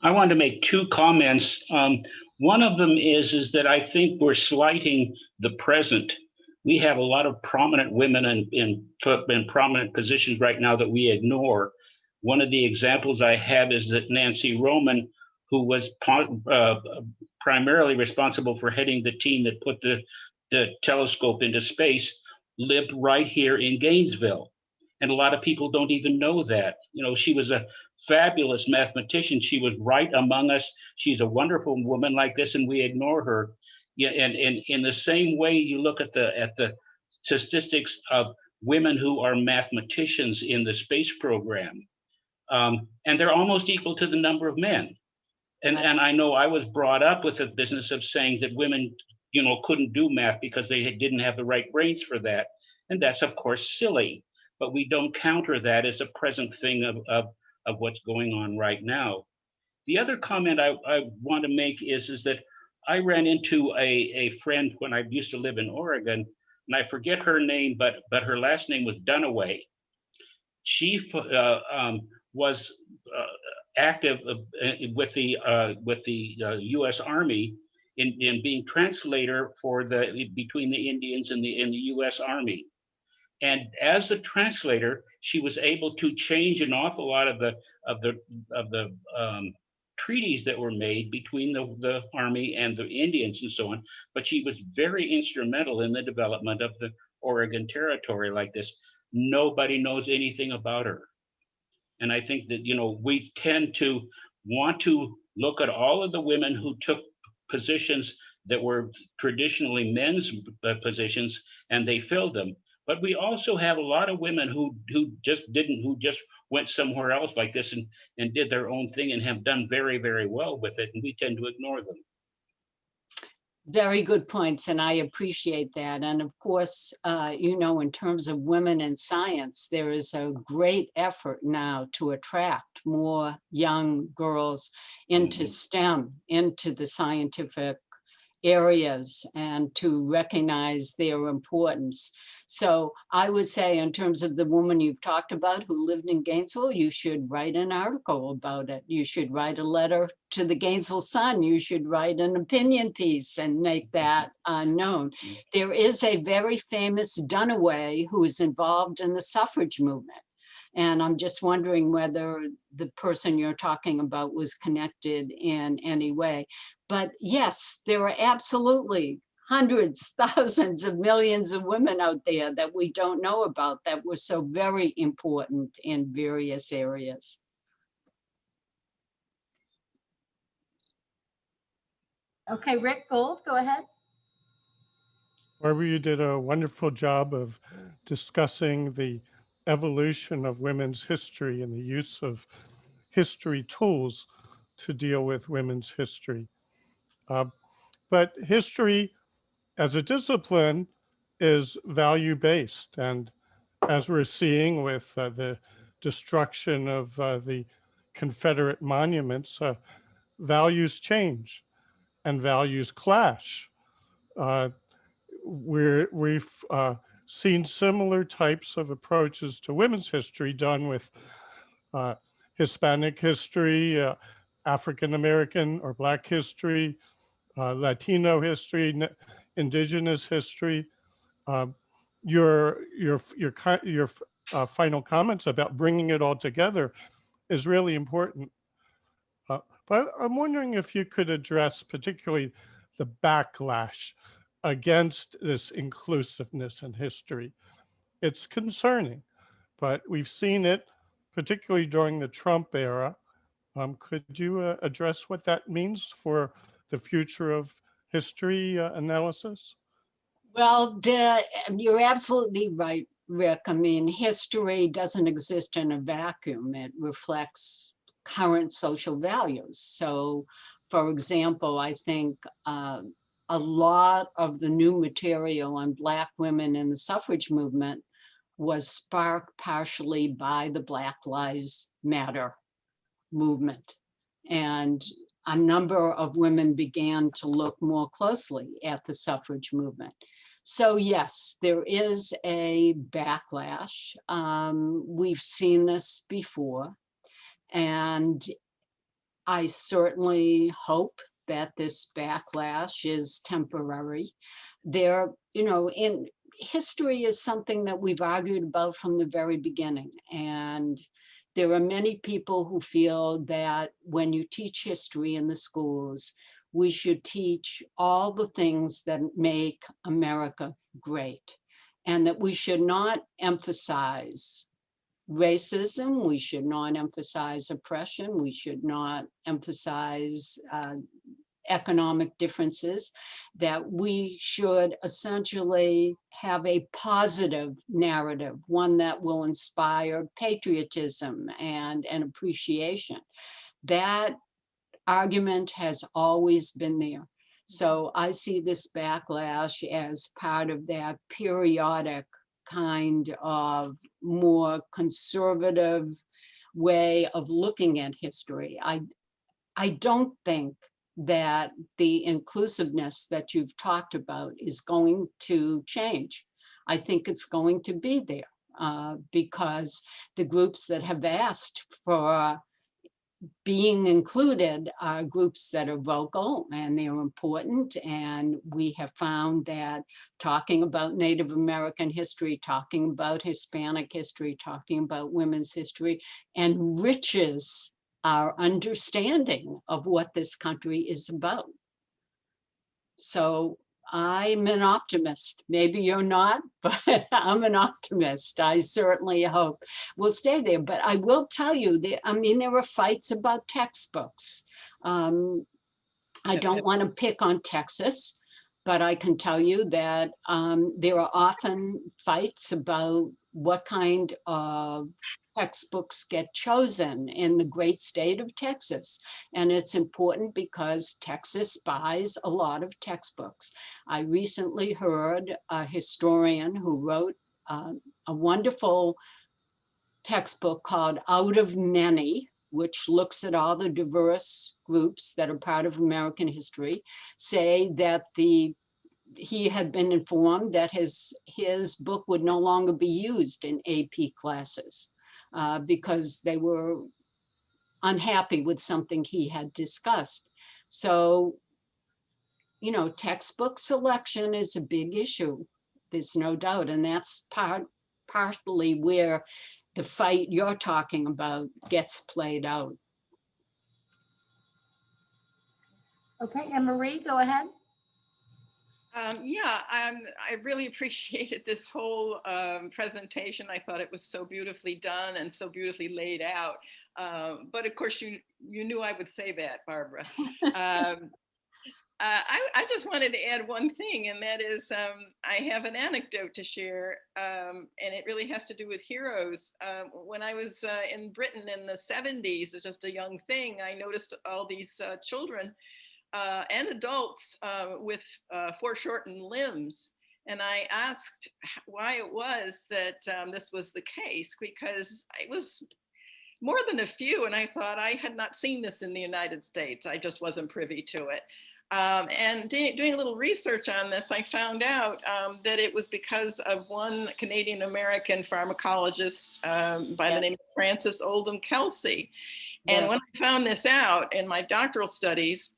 I wanted to make two comments. One of them is that I think we're slighting the present. We have a lot of prominent women in prominent positions right now that we ignore. One of the examples I have is that Nancy Roman, who was primarily responsible for heading the team that put the telescope into space, lived right here in Gainesville. And a lot of people don't even know that. She was a fabulous mathematician. She was right among us. She's a wonderful woman like this, and we ignore her. Yeah, and in the same way, you look at the statistics of women who are mathematicians in the space program, and they're almost equal to the number of men. And I know I was brought up with the business of saying that women, couldn't do math because they didn't have the right brains for that, and that's of course silly. But we don't counter that as a present thing of what's going on right now. The other comment I want to make is that I ran into a friend when I used to live in Oregon, and I forget her name, but her last name was Dunaway. She was active with the U.S. Army in being translator for between the Indians and the U.S. Army. And as a translator, she was able to change an awful lot of the treaties that were made between the Army and the Indians and so on. But she was very instrumental in the development of the Oregon Territory like this. Nobody knows anything about her. And I think that, we tend to want to look at all of the women who took positions that were traditionally men's positions, and they filled them. But we also have a lot of women who just went somewhere else like this and did their own thing and have done very, very well with it. And we tend to ignore them. Very good points, and I appreciate that. And of course, in terms of women in science, there is a great effort now to attract more young girls into STEM, into the scientific areas, and to recognize their importance. So I would say, in terms of the woman you've talked about who lived in Gainesville, you should write an article about it. You should write a letter to the Gainesville Sun. You should write an opinion piece and make that known. There is a very famous Dunaway who is involved in the suffrage movement. And I'm just wondering whether the person you're talking about was connected in any way. But yes, there are absolutely hundreds, thousands of millions of women out there that we don't know about that were so very important in various areas. Okay, Rick Gold, go ahead. Barbara, you did a wonderful job of discussing the evolution of women's history and the use of history tools to deal with women's history. But history as a discipline is value-based. And as we're seeing with the destruction of the Confederate monuments, values change and values clash. Uh, we've seen similar types of approaches to women's history done with Hispanic history, African American or Black history, Latino history, indigenous history. Your final comments about bringing it all together is really important. But I'm wondering if you could address particularly the backlash against this inclusiveness in history. It's concerning, but we've seen it particularly during the Trump era. Could you address what that means for the future of history analysis? Well, you're absolutely right, Rick. I mean, history doesn't exist in a vacuum. It reflects current social values. So, for example, I think a lot of the new material on Black women in the suffrage movement was sparked partially by the Black Lives Matter movement. And a number of women began to look more closely at the suffrage movement. So yes, there is a backlash. We've seen this before, and I certainly hope that this backlash is temporary. In history is something that we've argued about from the very beginning, and there are many people who feel that when you teach history in the schools, we should teach all the things that make America great, and that we should not emphasize racism, we should not emphasize oppression, we should not emphasize economic differences, that we should essentially have a positive narrative, one that will inspire patriotism and an appreciation. That argument has always been there. So I see this backlash as part of that periodic kind of more conservative way of looking at history. I don't think that the inclusiveness that you've talked about is going to change. I think it's going to be there because the groups that have asked for being included are groups that are vocal and they're important. And we have found that talking about Native American history, talking about Hispanic history, talking about women's history enriches our understanding of what this country is about. So I'm an optimist. Maybe you're not, but I'm an optimist. I certainly hope we'll stay there. But I will tell you that, I mean, there were fights about textbooks. I don't want to pick on Texas, but I can tell you that there are often fights about what kind of textbooks get chosen in the great state of Texas. And it's important because Texas buys a lot of textbooks. I recently heard a historian who wrote a wonderful textbook called Out of Many, which looks at all the diverse groups that are part of American history, say that he had been informed that his book would no longer be used in AP classes because they were unhappy with something he had discussed. So, textbook selection is a big issue. There's no doubt. And that's partly where the fight you're talking about gets played out. Okay, and Marie, go ahead. I really appreciated this whole presentation. I thought it was so beautifully done and so beautifully laid out. But of course, you knew I would say that, Barbara. I just wanted to add one thing, and that is I have an anecdote to share, and it really has to do with heroes. When I was in Britain in the 70s, as just a young thing, I noticed all these children and adults with foreshortened limbs. And I asked why it was that this was the case, because it was more than a few, and I thought I had not seen this in the United States. I just wasn't privy to it. And doing a little research on this, I found out that it was because of one Canadian American pharmacologist by the name of Frances Oldham Kelsey. And when I found this out in my doctoral studies,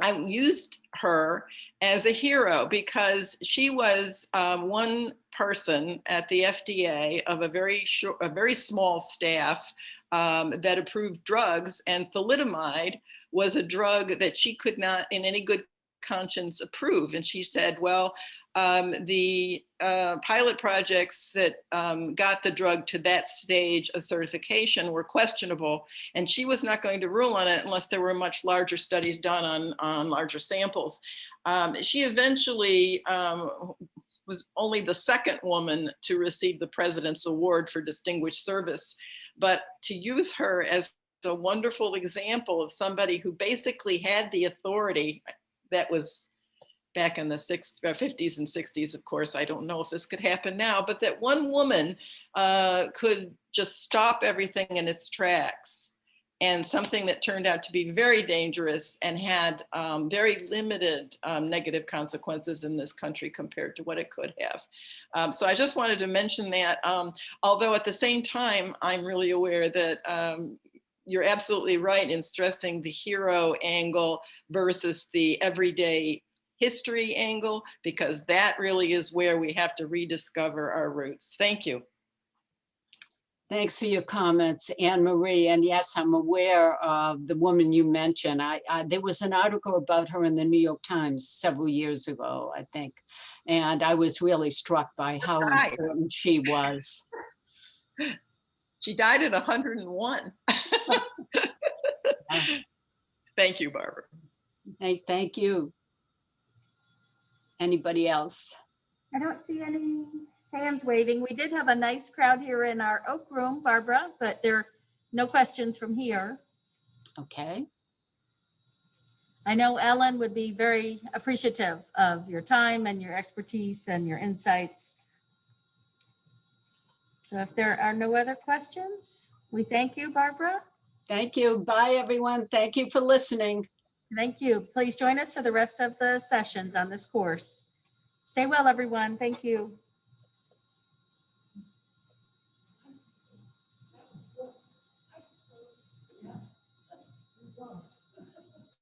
I used her as a hero because she was one person at the FDA of a very small staff that approved drugs, and thalidomide was a drug that she could not in any good conscience approve. And she said, well, the pilot projects that got the drug to that stage of certification were questionable, and she was not going to rule on it unless there were much larger studies done on larger samples. She eventually was only the second woman to receive the President's Award for Distinguished Service, but to use her as a wonderful example of somebody who basically had the authority that was back in the 50s and 60s, of course, I don't know if this could happen now, but that one woman could just stop everything in its tracks, and something that turned out to be very dangerous and had very limited negative consequences in this country compared to what it could have. So I just wanted to mention that, although at the same time, I'm really aware that you're absolutely right in stressing the hero angle versus the everyday history angle, because that really is where we have to rediscover our roots. Thank you. Thanks for your comments, Anne Marie. And yes, I'm aware of the woman you mentioned. There was an article about her in the New York Times several years ago, I think. And I was really struck by how important she was. She died at 101. Thank you, Barbara. Hey, thank you. Anybody else? I don't see any hands waving. We did have a nice crowd here in our Oak Room, Barbara, but there are no questions from here. Okay. I know Ellen would be very appreciative of your time and your expertise and your insights. So if there are no other questions, we thank you, Barbara. Thank you. Bye, everyone. Thank you for listening. Thank you. Please join us for the rest of the sessions on this course. Stay well, everyone. Thank you.